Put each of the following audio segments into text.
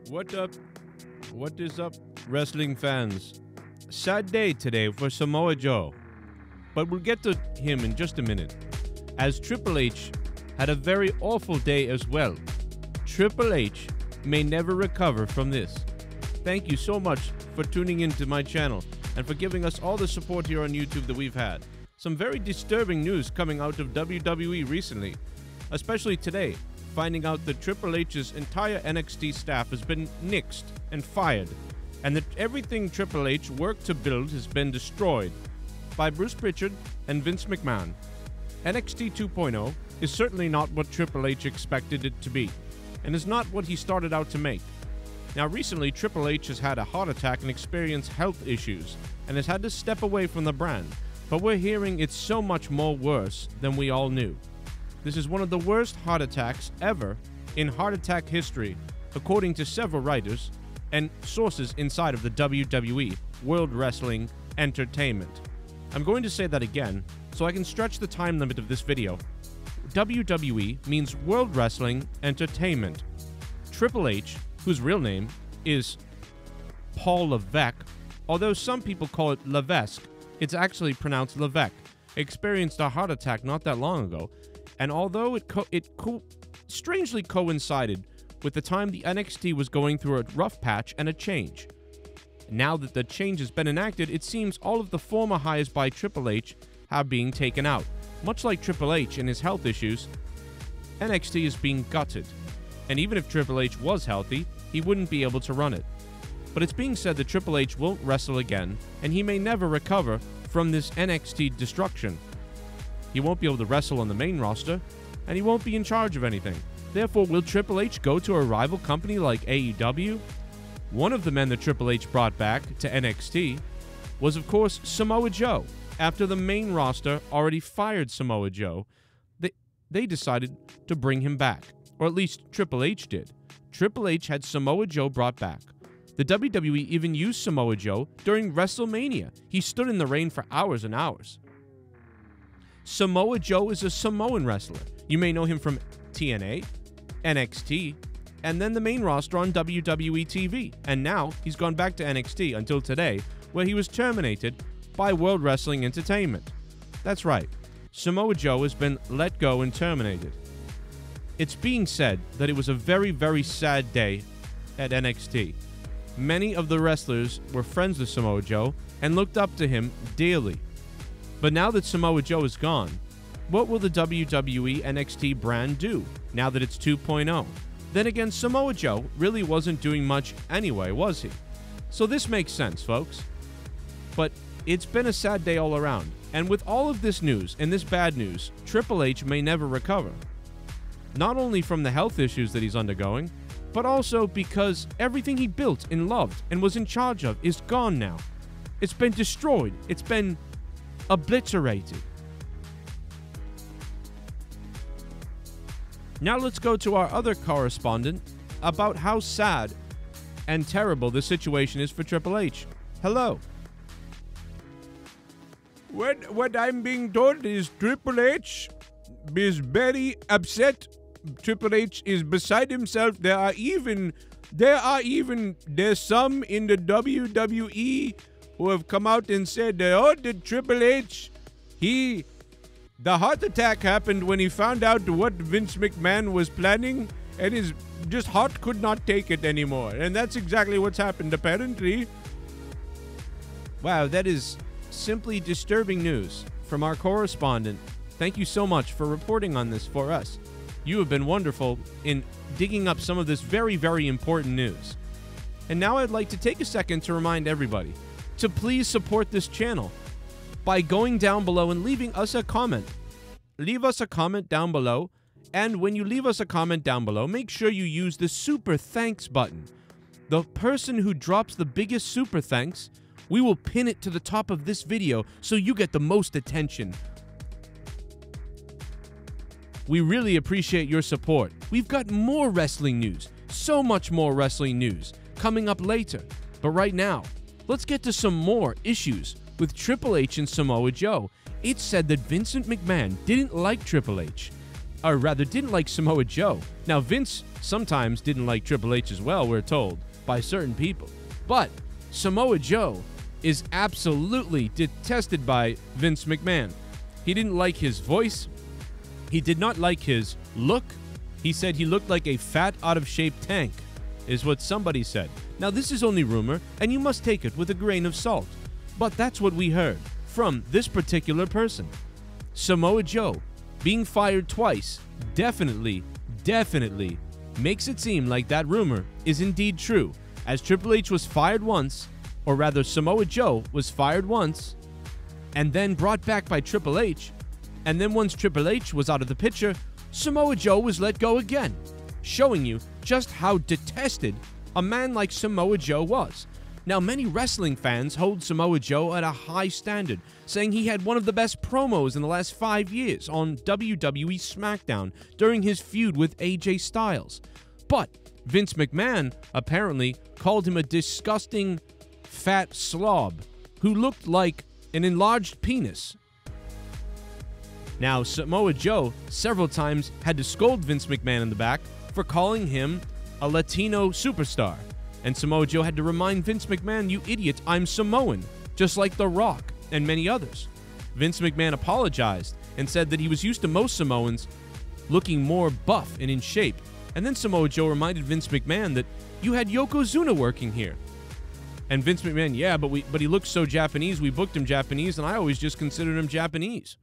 What up? What is up, wrestling fans? Sad day today for Samoa Joe, but we'll get to him in just a minute, as Triple H had a very awful day as well. Triple H may never recover from this. Thank you so much for tuning into my channel and for giving us all the support here on YouTube that we've had. Some very disturbing news coming out of WWE recently, especially today, finding out that Triple H's entire NXT staff has been nixed and fired, and that everything Triple H worked to build has been destroyed by Bruce Pritchard and Vince McMahon. NXT 2.0 is certainly not what Triple H expected it to be, and is not what he started out to make. Now recently, Triple H has had a heart attack and experienced health issues, and has had to step away from the brand, but we're hearing it's so much more worse than we all knew. This is one of the worst heart attacks ever in heart attack history, according to several writers and sources inside of the WWE, World Wrestling Entertainment. I'm going to say that again so I can stretch the time limit of this video. WWE means World Wrestling Entertainment. Triple H, whose real name is Paul Levesque, although some people call it Levesque, it's actually pronounced Levesque, experienced a heart attack not that long ago. And although it strangely coincided with the time the NXT was going through a rough patch and a change. Now that the change has been enacted, it seems all of the former highs by Triple H are being taken out. Much like Triple H and his health issues, NXT is being gutted. And even if Triple H was healthy, he wouldn't be able to run it. But it's being said that Triple H won't wrestle again, and he may never recover from this NXT destruction. He won't be able to wrestle on the main roster, and he won't be in charge of anything. Therefore, will Triple H go to a rival company like AEW? One of the men that Triple H brought back to NXT was, of course, Samoa Joe. After the main roster already fired Samoa Joe, they decided to bring him back. Or at least Triple H did. Triple H had Samoa Joe brought back. The WWE even used Samoa Joe during WrestleMania. He stood in the ring for hours and hours. Samoa Joe is a Samoan wrestler. You may know him from TNA, NXT, and then the main roster on WWE TV. And now he's gone back to NXT until today, where he was terminated by World Wrestling Entertainment. That's right, Samoa Joe has been let go and terminated. It's being said that it was a very, very sad day at NXT. Many of the wrestlers were friends with Samoa Joe and looked up to him dearly. But now that Samoa Joe is gone, what will the WWE NXT brand do now that it's 2.0? Then again, Samoa Joe really wasn't doing much anyway, was he? So this makes sense, folks. But it's been a sad day all around. And with all of this news and this bad news, Triple H may never recover. Not only from the health issues that he's undergoing, but also because everything he built and loved and was in charge of is gone now. It's been destroyed. It's been obliterated. Now let's go to our other correspondent about how sad and terrible the situation is for Triple H. Hello. What I'm being told is Triple H is very upset. Triple H is beside himself. There's some in the WWE who have come out and said, oh, did Triple H, the heart attack happened when he found out what Vince McMahon was planning, and his heart could not take it anymore. And that's exactly what's happened, apparently. Wow, that is simply disturbing news from our correspondent. Thank you so much for reporting on this for us. You have been wonderful in digging up some of this very, very important news. And now I'd like to take a second to remind everybody to please support this channel by going down below and leaving us a comment. Leave us a comment down below, and when you leave us a comment down below, make sure you use the super thanks button. The person who drops the biggest super thanks, we will pin it to the top of this video so you get the most attention. We really appreciate your support. We've got more wrestling news, so much more wrestling news, coming up later. But right now, let's get to some more issues with Triple H and Samoa Joe. It's said that Vincent McMahon didn't like Triple H. or rather didn't like Samoa Joe. Now, Vince sometimes didn't like Triple H as well, we're told, by certain people. But Samoa Joe is absolutely detested by Vince McMahon. He didn't like his voice. He did not like his look. He said he looked like a fat, out-of-shape tank, is what somebody said. Now, this is only rumor, and you must take it with a grain of salt. But that's what we heard from this particular person. Samoa Joe being fired twice definitely makes it seem like that rumor is indeed true, as Triple H was fired once, or rather Samoa Joe was fired once, and then brought back by Triple H, and then once Triple H was out of the picture, Samoa Joe was let go again, showing you just how detested a man like Samoa Joe was. Now, many wrestling fans hold Samoa Joe at a high standard, saying he had one of the best promos in the last 5 years on WWE SmackDown during his feud with AJ Styles. But Vince McMahon apparently called him a disgusting fat slob who looked like an enlarged penis. Now, Samoa Joe several times had to scold Vince McMahon in the back for calling him a Latino superstar. And Samoa Joe had to remind Vince McMahon, "You idiot, I'm Samoan," just like The Rock and many others. Vince McMahon apologized and said that he was used to most Samoans looking more buff and in shape. And then Samoa Joe reminded Vince McMahon that you had Yokozuna working here. And Vince McMahon, yeah, but he looks so Japanese, we booked him Japanese, and I always just considered him Japanese.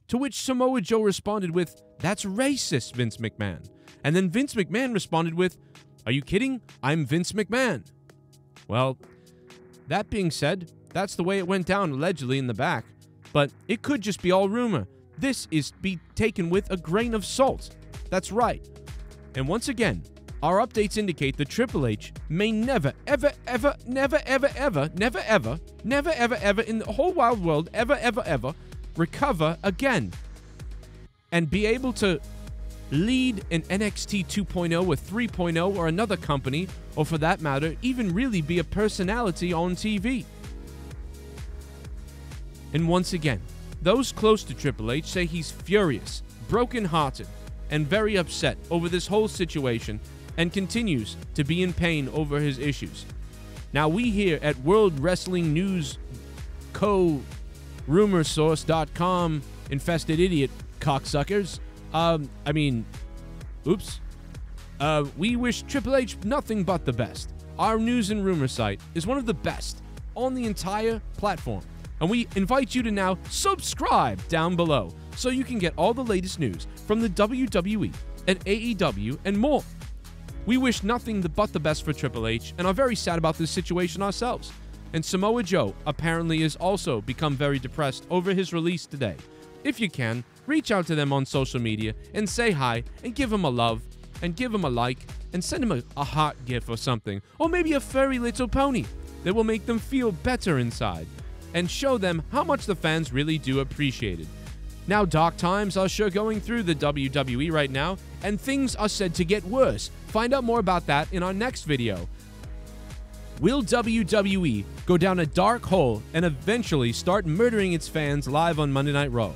To which Samoa Joe responded with, "That's racist, Vince McMahon." And then Vince McMahon responded with, "Are you kidding? I'm Vince McMahon." Well, that being said, that's the way it went down allegedly in the back. But it could just be all rumor. This is to be taken with a grain of salt. That's right. And once again, our updates indicate that Triple H may never, ever, ever, never, ever, ever, never, ever, never, ever, ever in the whole wild world, ever, ever, ever, recover again and be able to lead an NXT 2.0 or 3.0 or another company, or for that matter, even really be a personality on TV. And once again, those close to Triple H say he's furious, broken-hearted, and very upset over this whole situation and continues to be in pain over his issues. Now, we here at World Wrestling News Rumorsource.com, infested idiot cocksuckers, we wish Triple H nothing but the best. Our news and rumor site is one of the best on the entire platform. And we invite you to now subscribe down below so you can get all the latest news from the WWE and AEW and more. We wish nothing but the best for Triple H and are very sad about this situation ourselves. And Samoa Joe apparently has also become very depressed over his release today. If you can, reach out to them on social media and say hi and give him a love and give him a like and send him a heart gif or something, or maybe a furry little pony that will make them feel better inside and show them how much the fans really do appreciate it. Now, dark times are sure going through the WWE right now, and things are said to get worse. Find out more about that in our next video. Will WWE go down a dark hole and eventually start murdering its fans live on Monday Night Raw?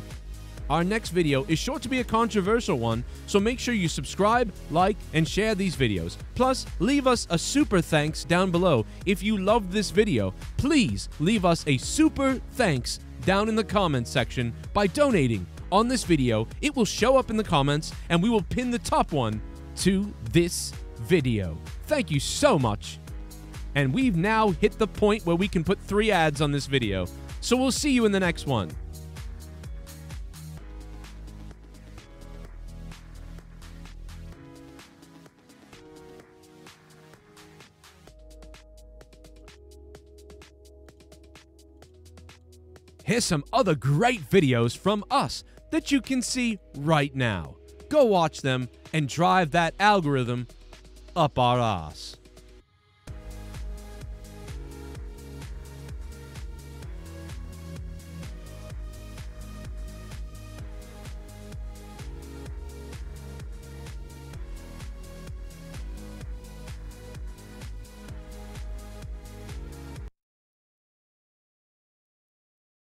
Our next video is sure to be a controversial one, so make sure you subscribe, like, and share these videos. Plus, leave us a super thanks down below. If you loved this video, please leave us a super thanks down in the comments section by donating on this video. It will show up in the comments, and we will pin the top one to this video. Thank you so much. And we've now hit the point where we can put 3 ads on this video. So we'll see you in the next one. Here's some other great videos from us that you can see right now. Go watch them and drive that algorithm up our ass.